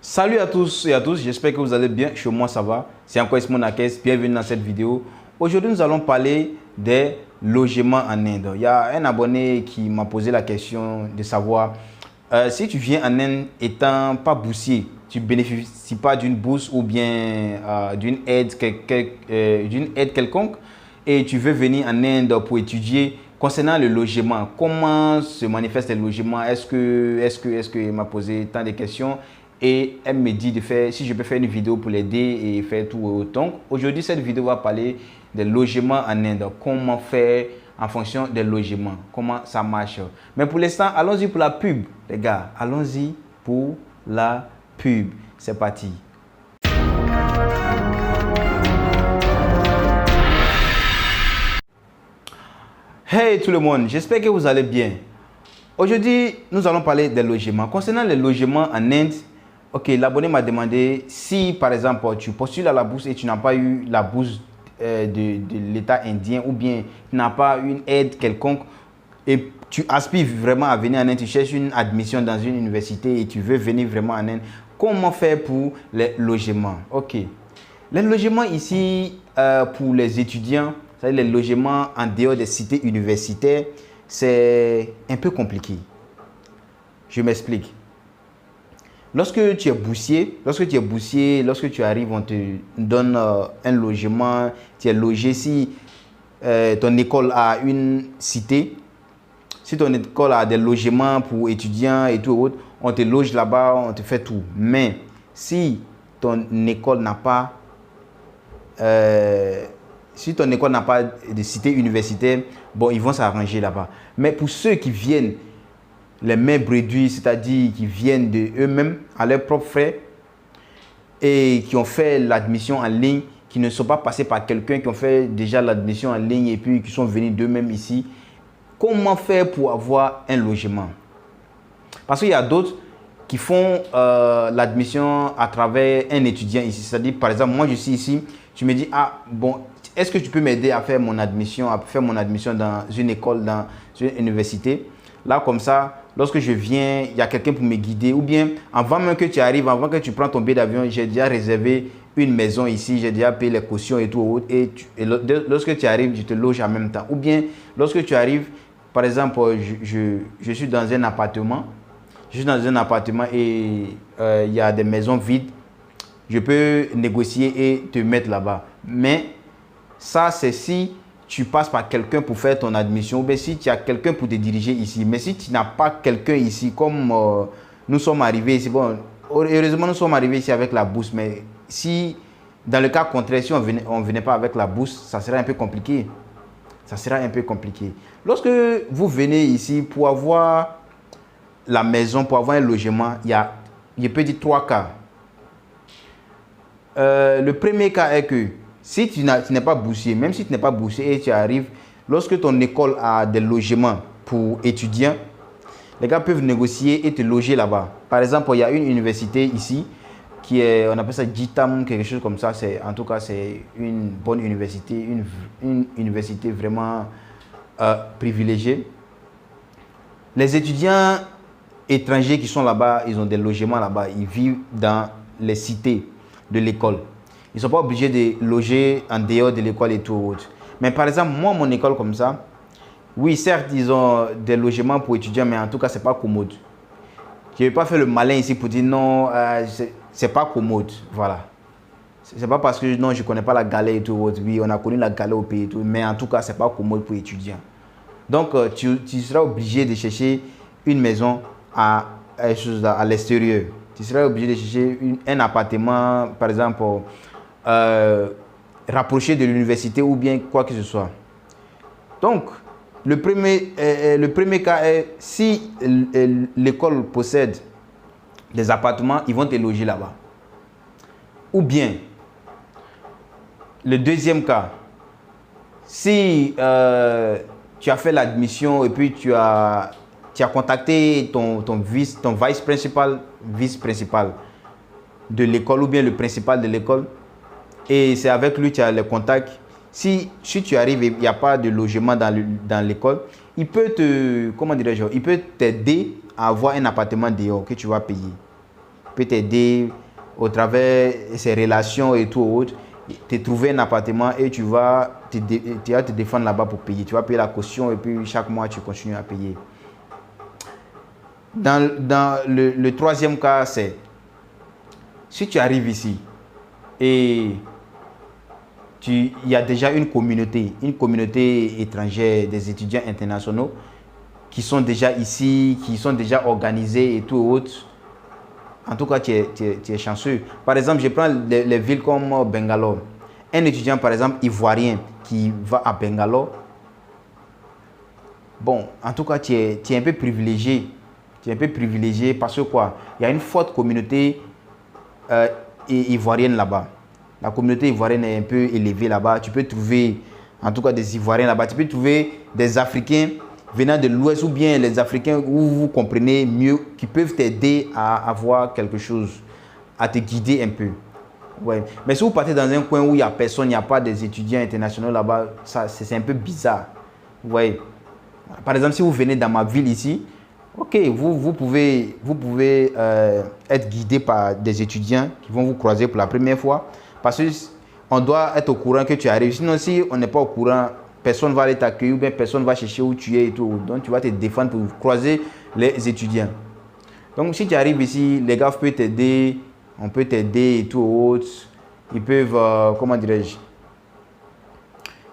Salut à tous et à tous, j'espère que vous allez bien. Chez moi ça va, c'est encore Ismo Nakes, bienvenue dans cette vidéo. Aujourd'hui nous allons parler des logements en Inde. Il y a un abonné qui m'a posé la question de savoir si tu viens en Inde étant pas boursier, tu ne bénéficies pas d'une bourse ou bien d'une aide quelconque et tu veux venir en Inde pour étudier. Concernant le logement, comment se manifeste le logement? Est-ce que il m'a posé tant de questions et elle me dit de faire, si je peux faire une vidéo pour l'aider et faire tout. Donc aujourd'hui cette vidéo va parler des logements en Inde, comment faire en fonction des logements, comment ça marche. Mais pour l'instant, allons-y pour la pub, les gars, allons-y pour la pub. C'est parti. Hey tout le monde, j'espère que vous allez bien. Aujourd'hui, nous allons parler des logements. Concernant les logements en Inde, ok, l'abonné m'a demandé si par exemple tu postules à la bourse et tu n'as pas eu la bourse de l'État indien ou bien tu n'as pas une aide quelconque et tu aspires vraiment à venir en Inde, tu cherches une admission dans une université et tu veux venir vraiment en Inde, comment faire pour les logements? Ok, les logements ici pour les étudiants, les logements en dehors des cités universitaires, c'est un peu compliqué. Je m'explique. Lorsque tu es boursier, lorsque tu arrives, on te donne un logement, tu es logé. Si ton école a une cité, si ton école a des logements pour étudiants et tout autre, on te loge là-bas, on te fait tout. Mais si ton école n'a pas de cité universitaire, bon, ils vont s'arranger là-bas. Mais pour ceux qui viennent les mains réduites, c'est-à-dire qui viennent de eux-mêmes à leurs propres frais et qui ont fait l'admission en ligne, qui ne sont pas passés par quelqu'un, qui ont fait déjà l'admission en ligne et puis qui sont venus d'eux-mêmes ici, comment faire pour avoir un logement? Parce qu'il y a d'autres qui font l'admission à travers un étudiant ici. C'est-à-dire, par exemple, moi je suis ici, tu me dis, ah bon, est-ce que tu peux m'aider à faire mon admission, dans une école, dans une université? Là, comme ça, lorsque je viens, il y a quelqu'un pour me guider. Ou bien, avant même que tu arrives, avant que tu prends ton billet d'avion, j'ai déjà réservé une maison ici, j'ai déjà payé les cautions et tout. Et lorsque tu arrives, je te loge en même temps. Ou bien, lorsque tu arrives, par exemple, je suis dans un appartement. Je suis dans un appartement et il y a des maisons vides. Je peux négocier et te mettre là-bas. Mais ça, c'est si tu passes par quelqu'un pour faire ton admission ou bien si tu as quelqu'un pour te diriger ici. Mais si tu n'as pas quelqu'un ici, comme nous sommes arrivés ici, bon, heureusement nous sommes arrivés ici avec la bourse, mais si dans le cas contraire, si on venait pas avec la bourse, ça serait un peu compliqué. Ça sera un peu compliqué. Lorsque vous venez ici pour avoir la maison, pour avoir un logement, il y a, je peux dire 3 cas. Le premier cas est que si tu n'es pas boursier, même si tu n'es pas boursier et tu arrives, lorsque ton école a des logements pour étudiants, les gars peuvent négocier et te loger là-bas. Par exemple, il y a une université ici qui est, on appelle ça JITAM, quelque chose comme ça. En tout cas, c'est une bonne université, une université vraiment privilégiée. Les étudiants étrangers qui sont là-bas, ils ont des logements là-bas, ils vivent dans les cités de l'école. Ils ne sont pas obligés de loger en dehors de l'école et tout. Mais par exemple, moi, mon école comme ça, oui, certes, ils ont des logements pour étudiants, mais en tout cas, ce n'est pas commode. Je ne vais pas faire le malin ici pour dire non, ce n'est pas commode. Voilà. Ce n'est pas parce que non, je ne connais pas la galère et tout. Oui, on a connu la galère au pays et tout, mais en tout cas, ce n'est pas commode pour étudiants. Donc, tu seras obligé de chercher une maison à l'extérieur. Tu seras obligé de chercher un appartement, par exemple, rapproché de l'université ou bien quoi que ce soit. Donc, le premier cas est si l'école possède des appartements, ils vont te loger là-bas. Ou bien, le deuxième cas, si tu as fait l'admission et puis tu as contacté ton vice-principal de l'école ou bien le principal de l'école et c'est avec lui que tu as les contacts. Si tu arrives et il n'y a pas de logement dans l'école, il peut te, comment dirais-je, il peut t'aider à avoir un appartement dehors que tu vas payer. peut t'aider au travers ses relations et tout autre. Tu trouver un appartement et tu vas te défendre là-bas pour payer. Tu vas payer la caution et puis chaque mois, tu continues à payer. Dans le troisième cas, c'est si tu arrives ici et il y a déjà une communauté étrangère, des étudiants internationaux qui sont déjà ici, qui sont déjà organisés et tout autre. En tout cas, tu es chanceux. Par exemple, je prends les villes comme Bangalore. Un étudiant, par exemple, ivoirien qui va à Bangalore, bon, en tout cas, tu es un peu privilégié. Tu es un peu privilégié parce que quoi? Il y a une forte communauté ivoirienne là-bas. La communauté ivoirienne est un peu élevée là-bas. Tu peux trouver, en tout cas, des Ivoiriens là-bas. Tu peux trouver des Africains venant de l'Ouest ou bien les Africains où vous comprenez mieux, qui peuvent t'aider à avoir quelque chose, à te guider un peu. Ouais. Mais si vous partez dans un coin où il n'y a personne, il n'y a pas des étudiants internationaux là-bas, c'est un peu bizarre. Ouais. Par exemple, si vous venez dans ma ville ici, ok, vous pouvez être guidé par des étudiants qui vont vous croiser pour la première fois. Parce qu'on doit être au courant que tu arrives. Sinon, si on n'est pas au courant, personne ne va aller t'accueillir ou bien personne ne va chercher où tu es et tout. Donc, tu vas te défendre pour croiser les étudiants. Donc, si tu arrives ici, les gars peuvent t'aider. On peut t'aider et tout autre. Ils peuvent, comment dirais-je,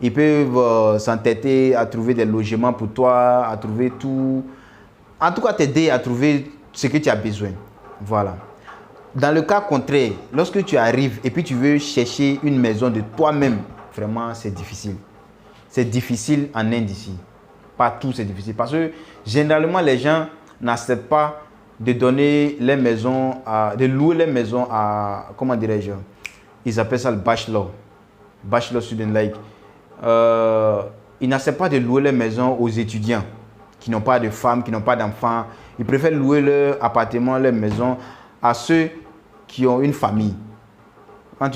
ils peuvent s'entêter à trouver des logements pour toi, à trouver tout. En tout cas, t'aider à trouver ce que tu as besoin. Voilà. Dans le cas contraire, lorsque tu arrives et puis tu veux chercher une maison de toi-même, vraiment, c'est difficile. C'est difficile en Inde ici. Partout, c'est difficile. Parce que généralement, les gens n'acceptent pas de donner les maisons, de louer les maisons à, comment dirais-je, ils appellent ça le bachelor. Bachelor student like. Ils n'acceptent pas de louer les maisons aux étudiants qui n'ont pas de femmes, qui n'ont pas d'enfants. Ils préfèrent louer leur appartement, leur maison à ceux qui ont une famille. Quand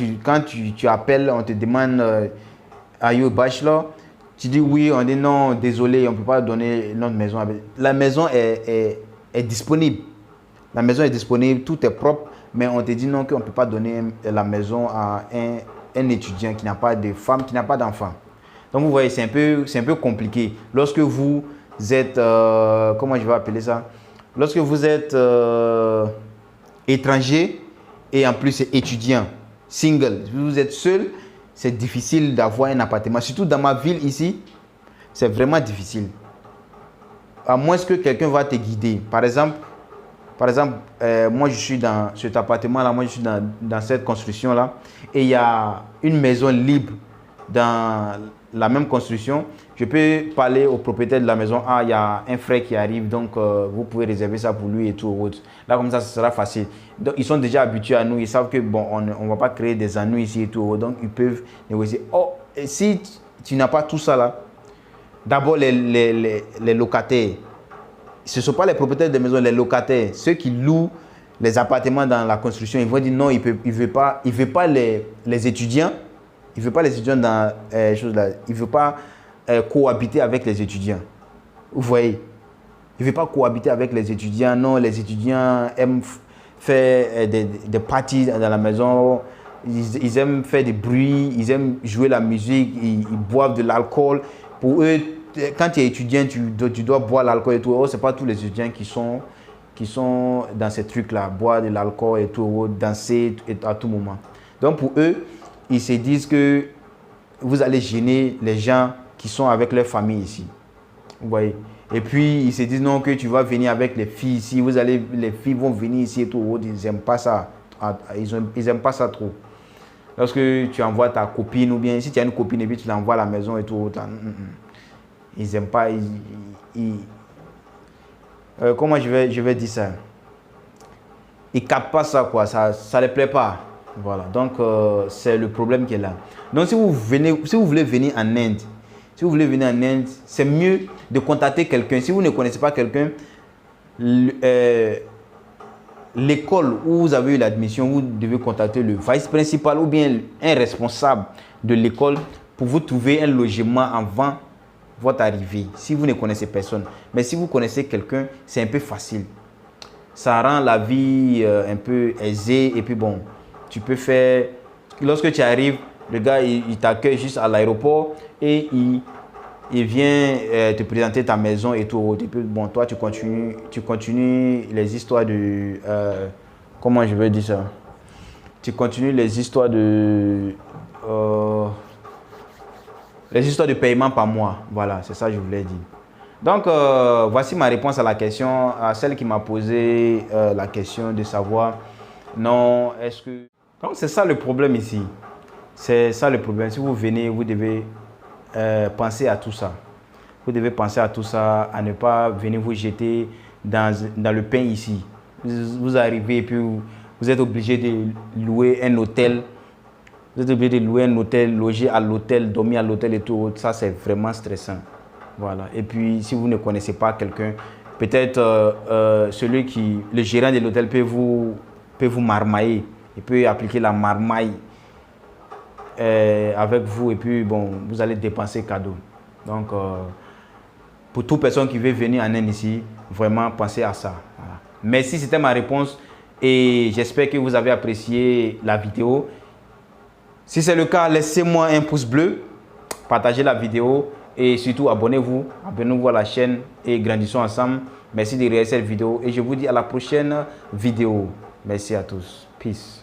tu appelles, on te demande are you a bachelor? Tu dis oui, on dit non, désolé, on ne peut pas donner notre maison. La maison est disponible. La maison est disponible, tout est propre, mais on te dit non, qu'on ne peut pas donner la maison à un étudiant qui n'a pas de femme, qui n'a pas d'enfant. Donc vous voyez, c'est un peu compliqué. Lorsque vous êtes, comment je vais appeler ça? Lorsque vous êtes étranger et en plus étudiant, single, si vous êtes seul, c'est difficile d'avoir un appartement. Surtout dans ma ville ici, c'est vraiment difficile. À moins que quelqu'un va te guider. Par exemple, moi je suis dans cet appartement-là, moi je suis dans cette construction-là, et il y a une maison libre dans la même construction. Je peux parler au propriétaire de la maison. Ah, il y a un frère qui arrive, donc vous pouvez réserver ça pour lui et tout. Là, comme ça, ce sera facile. Donc, ils sont déjà habitués à nous. Ils savent que bon, on ne va pas créer des ennuis ici et tout. Donc, ils peuvent négocier. Oh, et si tu n'as pas tout ça là, d'abord les locataires. Ce ne sont pas les propriétaires de maisons, les locataires. Ceux qui louent les appartements dans la construction, ils vont dire non, il ne veut pas les étudiants. Il ne veut pas les étudiants dans choses là. Il ne veut pas cohabiter avec les étudiants. Vous voyez? Il ne veut pas cohabiter avec les étudiants. Non, les étudiants aiment faire des parties dans la maison. Ils aiment faire des bruits. Ils aiment jouer la musique. Ils boivent de l'alcool. Pour eux, quand tu es étudiant, tu dois boire l'alcool et tout. Oh, ce n'est pas tous les étudiants qui sont dans ces trucs-là. Boire de l'alcool et tout, danser à tout moment. Donc pour eux, ils se disent que vous allez gêner les gens qui sont avec leur famille ici. Vous voyez? Et puis, ils se disent non, que tu vas venir avec les filles ici. Les filles vont venir ici et tout. Ils n'aiment pas ça. Ils n'aiment pas ça trop. Lorsque tu envoies ta copine ou bien si tu as une copine et puis tu l'envoies à la maison et tout. Ils n'aiment pas. Comment je vais dire ça? Ils ne captent pas ça, quoi. Ça ne les plaît pas. Voilà, donc c'est le problème qui est là. Donc si vous voulez venir en Inde, c'est mieux de contacter quelqu'un. Si vous ne connaissez pas quelqu'un, l'école où vous avez eu l'admission, vous devez contacter le vice principal ou bien un responsable de l'école pour vous trouver un logement avant votre arrivée, si vous ne connaissez personne. Mais si vous connaissez quelqu'un, c'est un peu facile. ça rend la vie un peu aisée. Et puis bon, tu peux faire... Lorsque tu arrives, le gars, il t'accueille juste à l'aéroport et il vient te présenter ta maison et tout. Et puis bon, toi, tu continues les histoires de... comment je vais dire ça? Tu continues les histoires de... les histoires de paiement par mois. Voilà, c'est ça que je voulais dire. Donc, voici ma réponse à la question, à celle qui m'a posé la question de savoir, non, est-ce que... Donc, c'est ça le problème ici. C'est ça le problème. Si vous venez, vous devez penser à tout ça. Vous devez penser à tout ça, à ne pas venir vous jeter dans le pain ici. Vous arrivez et puis vous êtes obligé de louer un hôtel. Vous êtes obligé de louer un hôtel, loger à l'hôtel, dormir à l'hôtel et tout. Ça, c'est vraiment stressant. Voilà. Et puis, si vous ne connaissez pas quelqu'un, peut-être le gérant de l'hôtel peut vous marmailler. Il peut appliquer la marmaille avec vous et puis, bon, vous allez dépenser cadeau. Donc, pour toute personne qui veut venir en Inde ici, vraiment pensez à ça. Voilà. Merci, c'était ma réponse et j'espère que vous avez apprécié la vidéo. Si c'est le cas, laissez-moi un pouce bleu, partagez la vidéo et surtout abonnez-vous à la chaîne et grandissons ensemble. Merci de regarder cette vidéo et je vous dis à la prochaine vidéo. Merci à tous. Peace.